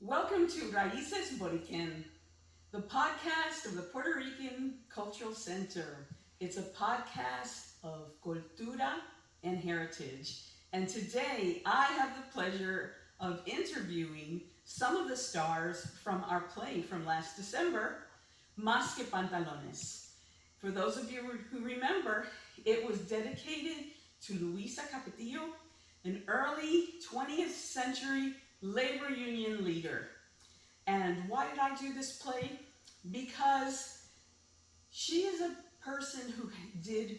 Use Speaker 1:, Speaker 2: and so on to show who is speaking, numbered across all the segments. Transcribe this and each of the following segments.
Speaker 1: Welcome to Raices Borikén, the podcast of the Puerto Rican Cultural Center. It's a podcast of cultura and heritage. And today I have the pleasure of interviewing some of the stars from our play from last December, Más Que Pantalones. For those of you who remember, it was dedicated to Luisa Capetillo, an early 20th century labor union leader. And why did I do this play? Because she is a person who did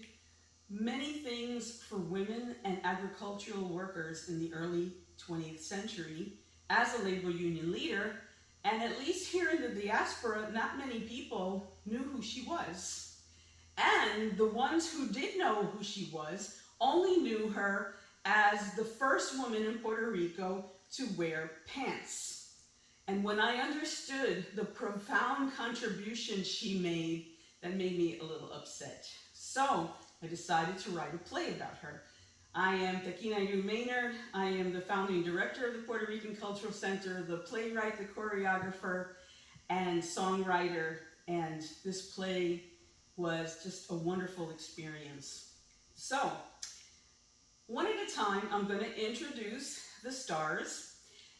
Speaker 1: many things for women and agricultural workers in the early 20th century as a labor union leader. And at least here in the diaspora, not many people knew who she was. And the ones who did know who she was only knew her as the first woman in Puerto Rico to wear pants. And when I understood the profound contribution she made, that made me a little upset. So I decided to write a play about her. I am Tequina Yu Maynard. I am the founding director of the Puerto Rican Cultural Center, the playwright, the choreographer, and songwriter. And this play was just a wonderful experience. So, one at a time, I'm going to introduce the stars,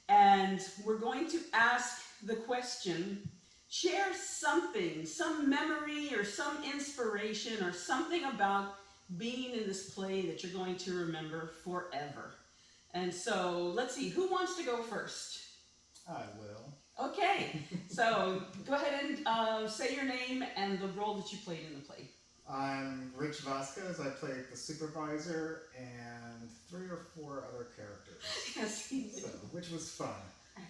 Speaker 1: and we're going to ask the question, share something, some memory or some inspiration or something about being in this play that you're going to remember forever. And so, let's see, who wants to go first?
Speaker 2: I will.
Speaker 1: Okay, so go ahead and say your name and the role that you played in the play.
Speaker 2: I'm Rich Vasquez. I played the supervisor and 3 or 4 other characters.
Speaker 1: Yes, he did.
Speaker 2: So, which was fun.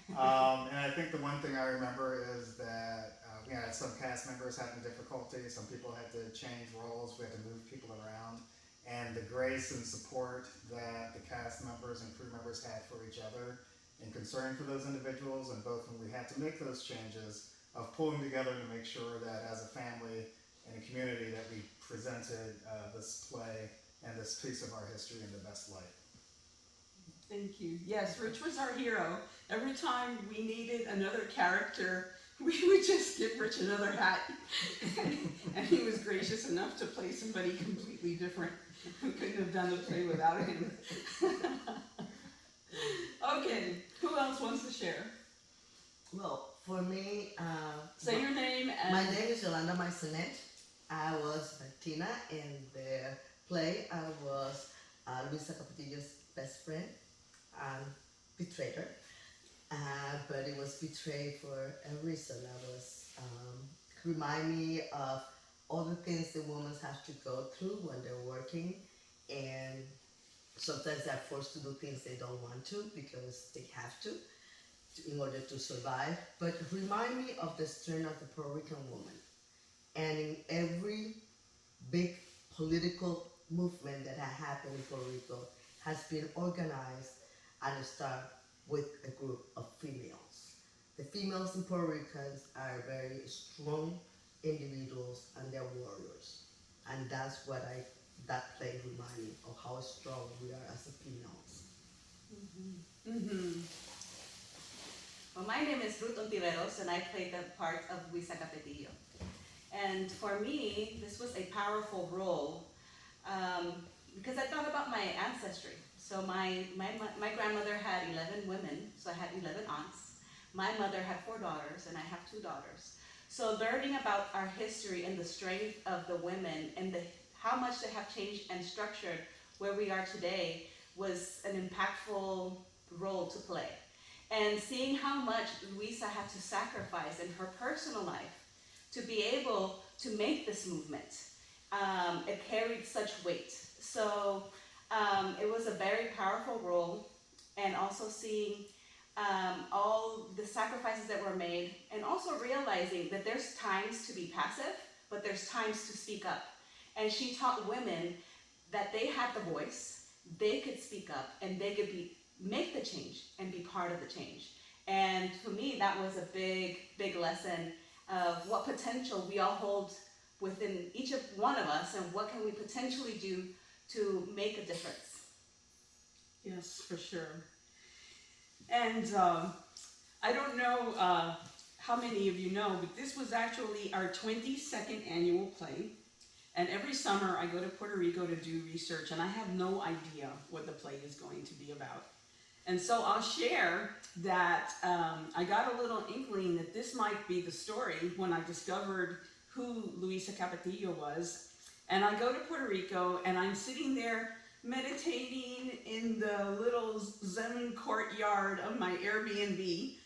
Speaker 2: And I think the one thing I remember is that we had some cast members having difficulty. Some people had to change roles. We had to move people around. And the grace and support that the cast members and crew members had for each other and concern for those individuals, and both when we had to make those changes, of pulling together to make sure that as a family and a community that we presented this play and this piece of our history in the best light.
Speaker 1: Thank you. Yes, Rich was our hero. Every time we needed another character, we would just give Rich another hat. And he was gracious enough to play somebody completely different. We couldn't have done the play without him. Okay, who else wants to share?
Speaker 3: Well, for me,
Speaker 1: Say your name and...
Speaker 3: my name is Yolanda Maisonet. I was Tina in the play. I was Luisa Capetillo's best friend, betrayed her, but it was betrayed for a reason. I was remind me of all the things the women have to go through when they're working, and sometimes they're forced to do things they don't want to because they have to in order to survive. But remind me of the strength of the Puerto Rican woman. And in every big political movement that has happened in Puerto Rico has been organized and start with a group of females. The females in Puerto Ricans are very strong individuals and they're warriors. And that's what that play reminds me of how strong we are as a females.
Speaker 1: Mm-hmm. Mm-hmm.
Speaker 4: Well, my name is Ruth Ontiveros, and I played the part of Luisa Capetillo. And for me, this was a powerful role because I thought about my ancestry. So my grandmother had 11 women, so I had 11 aunts. My mother had 4 daughters, and I have 2 daughters. So learning about our history and the strength of the women and how much they have changed and structured where we are today was an impactful role to play. And seeing how much Luisa had to sacrifice in her personal life to be able to make this movement, it carried such weight. So it was a very powerful role, and also seeing all the sacrifices that were made, and also realizing that there's times to be passive, but there's times to speak up. And she taught women that they had the voice, they could speak up, and they could make the change and be part of the change. And for me, that was a big, big lesson of what potential we all hold within each of one of us, and what can we potentially do to make a difference.
Speaker 1: Yes, for sure. And I don't know how many of you know, but this was actually our 22nd annual play. And every summer I go to Puerto Rico to do research, and I have no idea what the play is going to be about. And so I'll share that I got a little inkling that this might be the story when I discovered who Luisa Capetillo was. And I go to Puerto Rico, and I'm sitting there meditating in the little Zen courtyard of my Airbnb.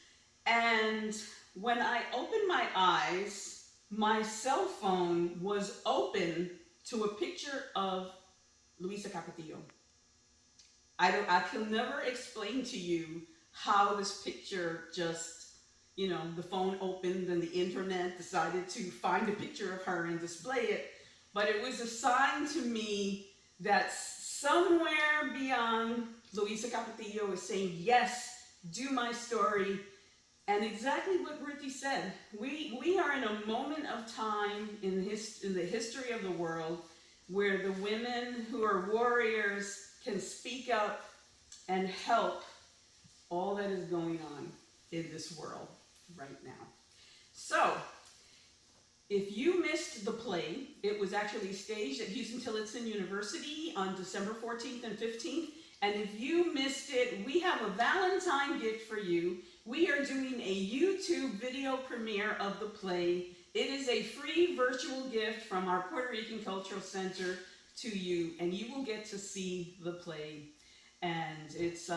Speaker 1: And when I opened my eyes, my cell phone was open to a picture of Luisa Capetillo. I can never explain to you how this picture just, the phone opened and the internet decided to find a picture of her and display it. But it was a sign to me that somewhere beyond, Luisa Capetillo is saying, yes, do my story. And exactly what Ruthie said, we are in a moment of time in the history of the world where the women who are warriors can speak up and help all that is going on in this world right now. So, if you missed the play, it was actually staged at Houston Tillotson University on December 14th and 15th. And if you missed it, we have a Valentine gift for you. We are doing a YouTube video premiere of the play. It is a free virtual gift from our Puerto Rican Cultural Center to you, and you will get to see the play. And it's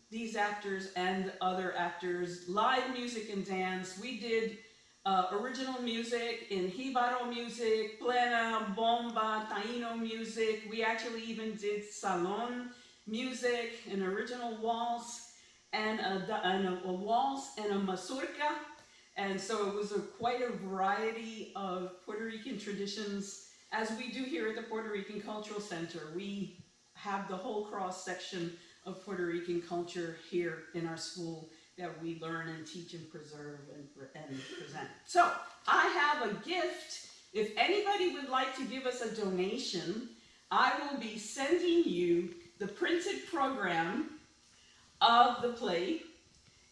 Speaker 1: these actors and other actors, live music and dance. We did original music in Jibaro music, plena, bomba, taino music. We actually even did salon music, an original waltz, and a waltz and a mazurka. And so it was quite a variety of Puerto Rican traditions, as we do here at the Puerto Rican Cultural Center. We have the whole cross section of Puerto Rican culture here in our school that we learn and teach and preserve and present. So I have a gift. If anybody would like to give us a donation, I will be sending you the printed program of the play.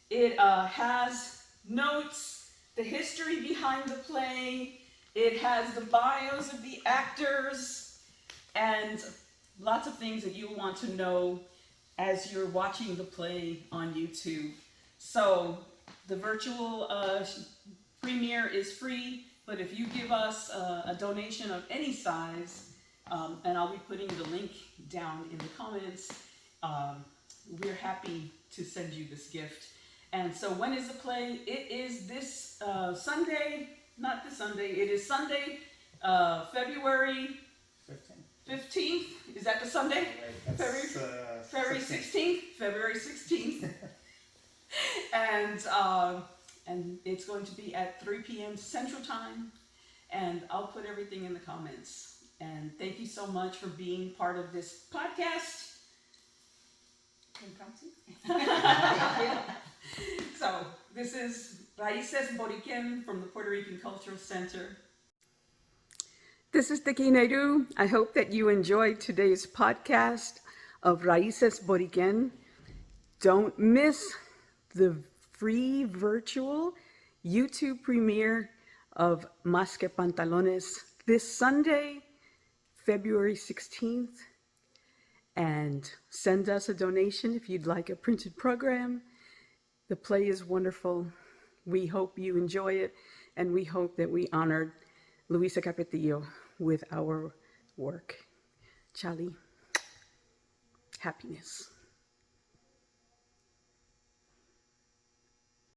Speaker 1: It has notes, the history behind the play. It has the bios of the actors and lots of things that you'll want to know as you're watching the play on YouTube. So the virtual premiere is free, but if you give us a donation of any size, and I'll be putting the link down in the comments, we're happy to send you this gift. And so when is the play? It is this Sunday, not this Sunday, it is Sunday, February 15th. Is that the Sunday? February 16th. February 16th. And it's going to be at 3 p.m. Central Time. And I'll put everything in the comments. And thank you so much for being part of this podcast. So this is Raices Borikén from the Puerto Rican Cultural Center. This is Tequineru. I hope that you enjoyed today's podcast of Raices Borikén. Don't miss the free virtual YouTube premiere of Más Que Pantalones this Sunday, February 16th. And send us a donation if you'd like a printed program. The play is wonderful. We hope you enjoy it, and we hope that we honored Luisa Capetillo with our work. Chali, happiness.